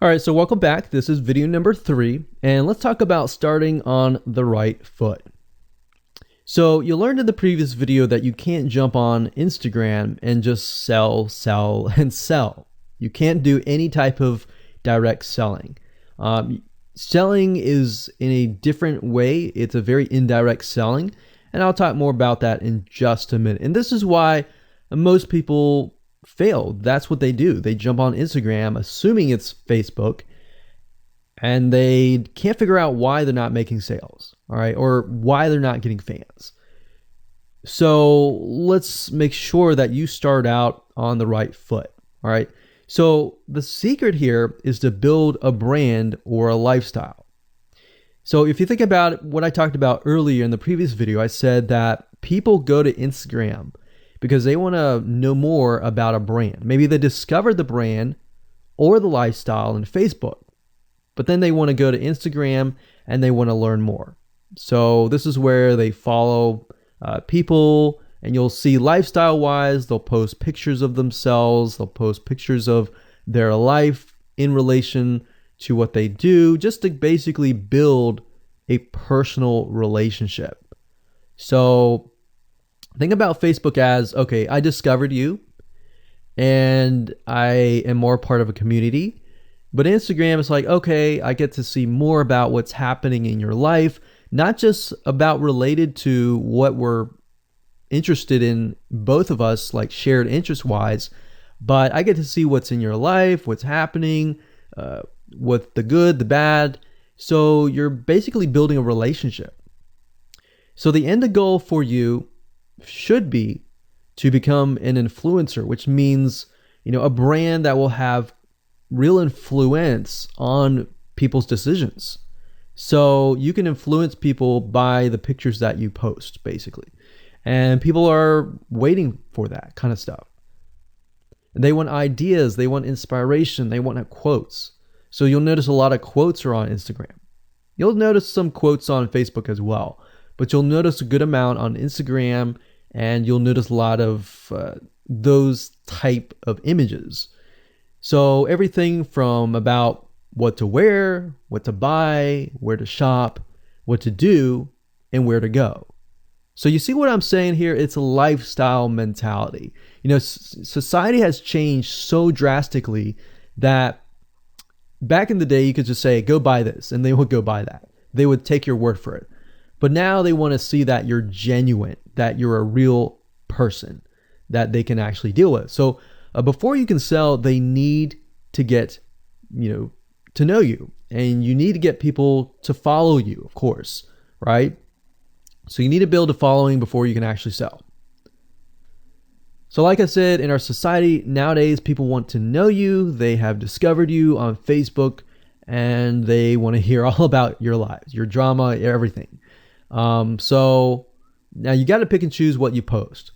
All right, so welcome back. This is video number 3, and let's talk about starting on the right foot. So you learned in the previous video that you can't jump on Instagram and just sell, and sell. You can't do any type of direct selling. Selling is in a different way. It's a very indirect selling, and I'll talk more about that in just a minute. And this is why most people fail. That's what they do. They jump on Instagram assuming it's Facebook, and they can't figure out why they're not making sales, all right, or why they're not getting fans. So let's make sure that you start out on the right foot, all right? So the secret here is to build a brand or a lifestyle. So if you think about what I talked about earlier in the previous video, I said that people go to Instagram because they want to know more about a brand. Maybe they discovered the brand or the lifestyle in Facebook, but then they want to go to Instagram and they want to learn more. So this is where they follow people, and you'll see lifestyle-wise, they'll post pictures of themselves, they'll post pictures of their life in relation to what they do, just to basically build a personal relationship. So think about Facebook as, okay, I discovered you and I am more part of a community. But Instagram is like, okay, I get to see more about what's happening in your life, not just about related to what we're interested in, both of us, like shared interest wise, but I get to see what's in your life, what's happening, what the good, the bad. So you're basically building a relationship. So the end goal for you should be to become an influencer, which means, a brand that will have real influence on people's decisions. So you can influence people by the pictures that you post, basically. And people are waiting for that kind of stuff. They want ideas, they want inspiration, they want quotes. So you'll notice a lot of quotes are on Instagram. You'll notice some quotes on Facebook as well, but you'll notice a good amount on Instagram, and you'll notice a lot of those type of images. So everything from about what to wear, what to buy, where to shop, what to do, and where to go. So you see what I'm saying here? It's a lifestyle mentality. Society has changed so drastically that back in the day, you could just say, go buy this, and they would go buy that. They would take your word for it. But now they want to see that you're genuine, that you're a real person that they can actually deal with. So before you can sell, they need to get, to know you, and you need to get people to follow you, of course, right? So you need to build a following before you can actually sell. So like I said, in our society nowadays, people want to know you. They have discovered you on Facebook, and they want to hear all about your lives, your drama, everything. So now you got to pick and choose what you post.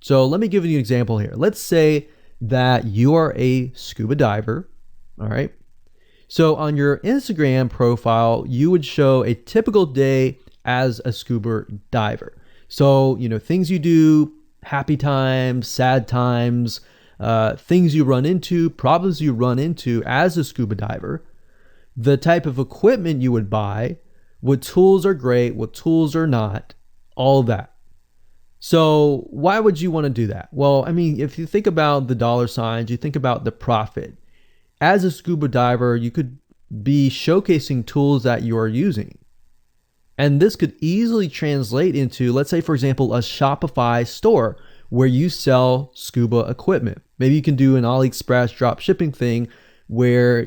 So let me give you an example here. Let's say that you are a scuba diver, all right? So on your Instagram profile, you would show a typical day as a scuba diver. So, things you do, happy times, sad times, things you run into, problems you run into as a scuba diver, the type of equipment you would buy, what tools are great, what tools are not, all of that. So why would you want to do that? Well, if you think about the dollar signs, you think about the profit. As a scuba diver, you could be showcasing tools that you are using. And this could easily translate into, let's say, for example, a Shopify store where you sell scuba equipment. Maybe you can do an AliExpress drop shipping thing where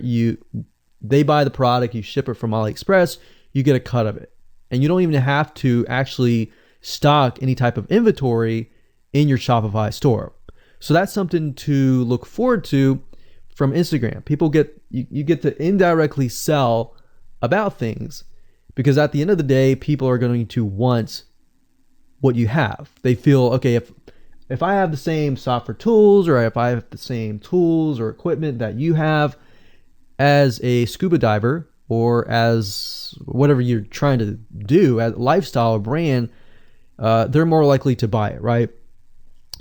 they buy the product, you ship it from AliExpress, you get a cut of it. And you don't even have to actually stock any type of inventory in your Shopify store. So that's something to look forward to from Instagram. You get to indirectly sell about things, because at the end of the day, people are going to want what you have. They feel, okay, if I have the same software tools, or if I have the same tools or equipment that you have as a scuba diver, or as whatever you're trying to do, as lifestyle or brand, they're more likely to buy it, right?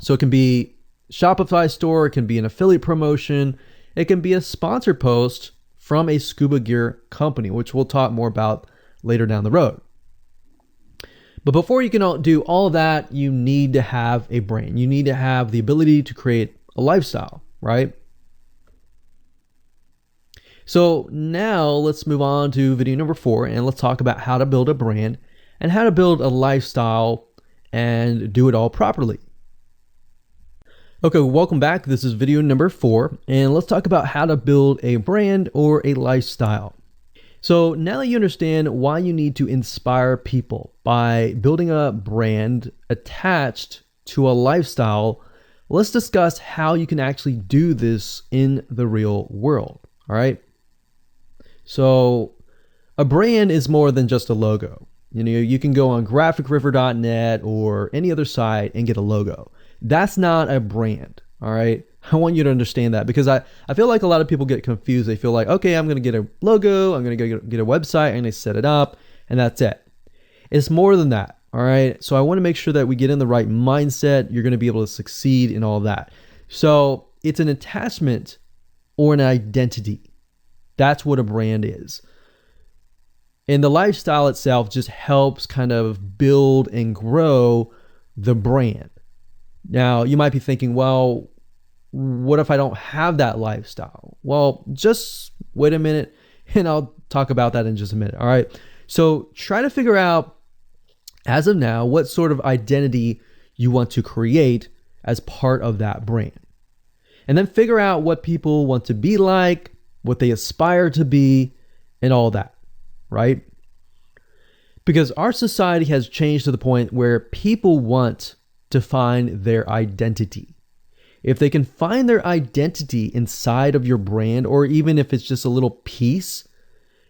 So it can be Shopify store, it can be an affiliate promotion, it can be a sponsor post from a scuba gear company, which we'll talk more about later down the road. But before you can do all of that, you need to have a brand. You need to have the ability to create a lifestyle, right? So now let's move on to video number 4, and let's talk about how to build a brand and how to build a lifestyle and do it all properly. Okay, welcome back. This is video number 4, and let's talk about how to build a brand or a lifestyle. So now that you understand why you need to inspire people by building a brand attached to a lifestyle, let's discuss how you can actually do this in the real world. All right. So a brand is more than just a logo. You know, you can go on graphicriver.net or any other site and get a logo. That's not a brand. All right. I want you to understand that, because I feel like a lot of people get confused. They feel like, okay, I'm going to get a logo, I'm going to get a website, I'm going to set it up, and that's it. It's more than that. All right. So I want to make sure that we get in the right mindset. You're going to be able to succeed in all that. So it's an attachment or an identity. That's what a brand is. And the lifestyle itself just helps kind of build and grow the brand. Now, you might be thinking, well, what if I don't have that lifestyle? Well, just wait a minute and I'll talk about that in just a minute. All right. So try to figure out, as of now, what sort of identity you want to create as part of that brand. And then figure out what people want to be like, what they aspire to be, and all that, right? Because our society has changed to the point where people want to find their identity. If they can find their identity inside of your brand, or even if it's just a little piece,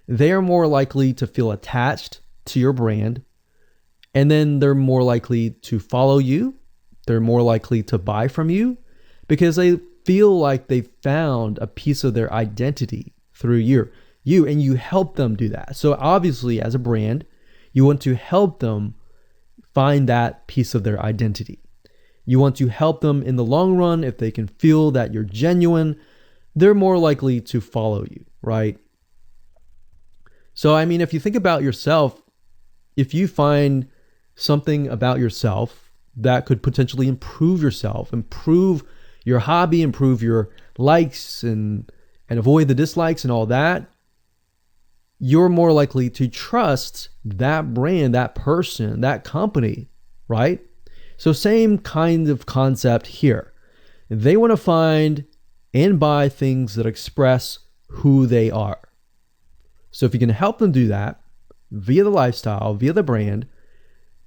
they are more likely to feel attached to your brand. And then they're more likely to follow you. They're more likely to buy from you because they feel like they found a piece of their identity through you, and you help them do that. So obviously, as a brand, you want to help them find that piece of their identity. You want to help them in the long run. If they can feel that you're genuine, they're more likely to follow you, right? So, I mean, if you think about yourself, if you find something about yourself that could potentially improve yourself, improve your hobby, improve your likes, and avoid the dislikes and all that, you're more likely to trust that brand, that person, that company, right? So same kind of concept here. They want to find and buy things that express who they are. So if you can help them do that via the lifestyle, via the brand,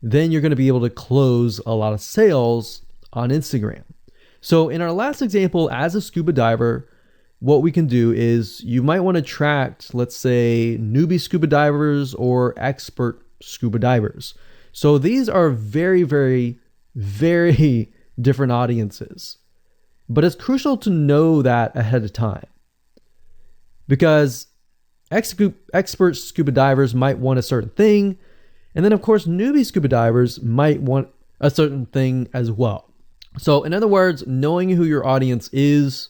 then you're going to be able to close a lot of sales on Instagram. So in our last example, as a scuba diver, what we can do is you might want to attract, let's say, newbie scuba divers or expert scuba divers. So these are very, very, very different audiences. But it's crucial to know that ahead of time, because expert scuba divers might want a certain thing. And then, of course, newbie scuba divers might want a certain thing as well. So in other words, knowing who your audience is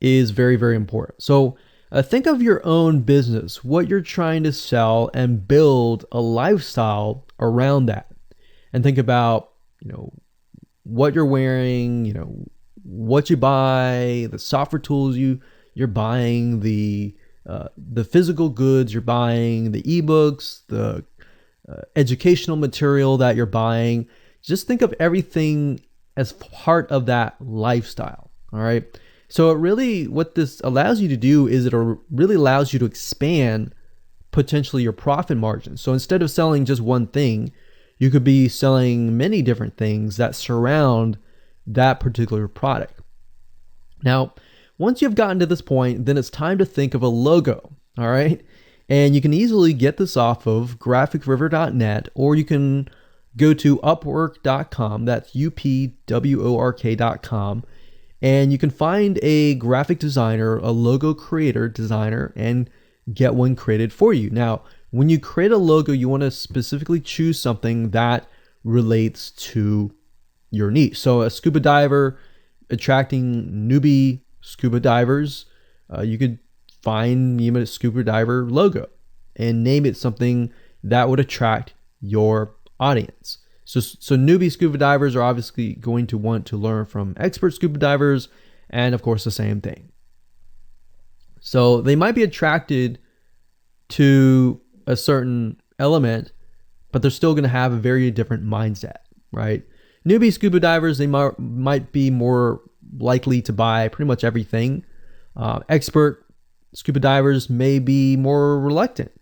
very, very important. So think of your own business, what you're trying to sell, and build a lifestyle around that. And think about, what you're wearing, what you buy, the software tools you're buying, the physical goods you're buying, the ebooks, the educational material that you're buying. Just think of everything as part of that lifestyle. All right. So what this allows you to do is it really allows you to expand potentially your profit margin. So instead of selling just one thing, you could be selling many different things that surround that particular product. Now, once you've gotten to this point, then it's time to think of a logo. All right. And you can easily get this off of graphicriver.net, or you can go to upwork.com. That's upwork.com. And you can find a graphic designer, a logo creator designer, and get one created for you. Now, when you create a logo, you want to specifically choose something that relates to your niche. So a scuba diver attracting newbie scuba divers, you could find a scuba diver logo and name it something that would attract your audience. So newbie scuba divers are obviously going to want to learn from expert scuba divers, and of course the same thing. So they might be attracted to a certain element, but they're still going to have a very different mindset, right? Newbie scuba divers, they might be more likely to buy pretty much everything. Expert scuba divers may be more reluctant,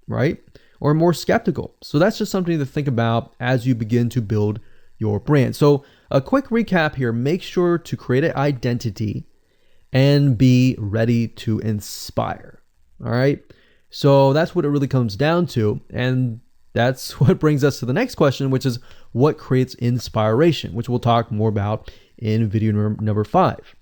right? Or more skeptical. So that's just something to think about as you begin to build your brand. So a quick recap here: make sure to create an identity and be ready to inspire. All right. So that's what it really comes down to. And that's what brings us to the next question, which is what creates inspiration, which we'll talk more about in video number 5.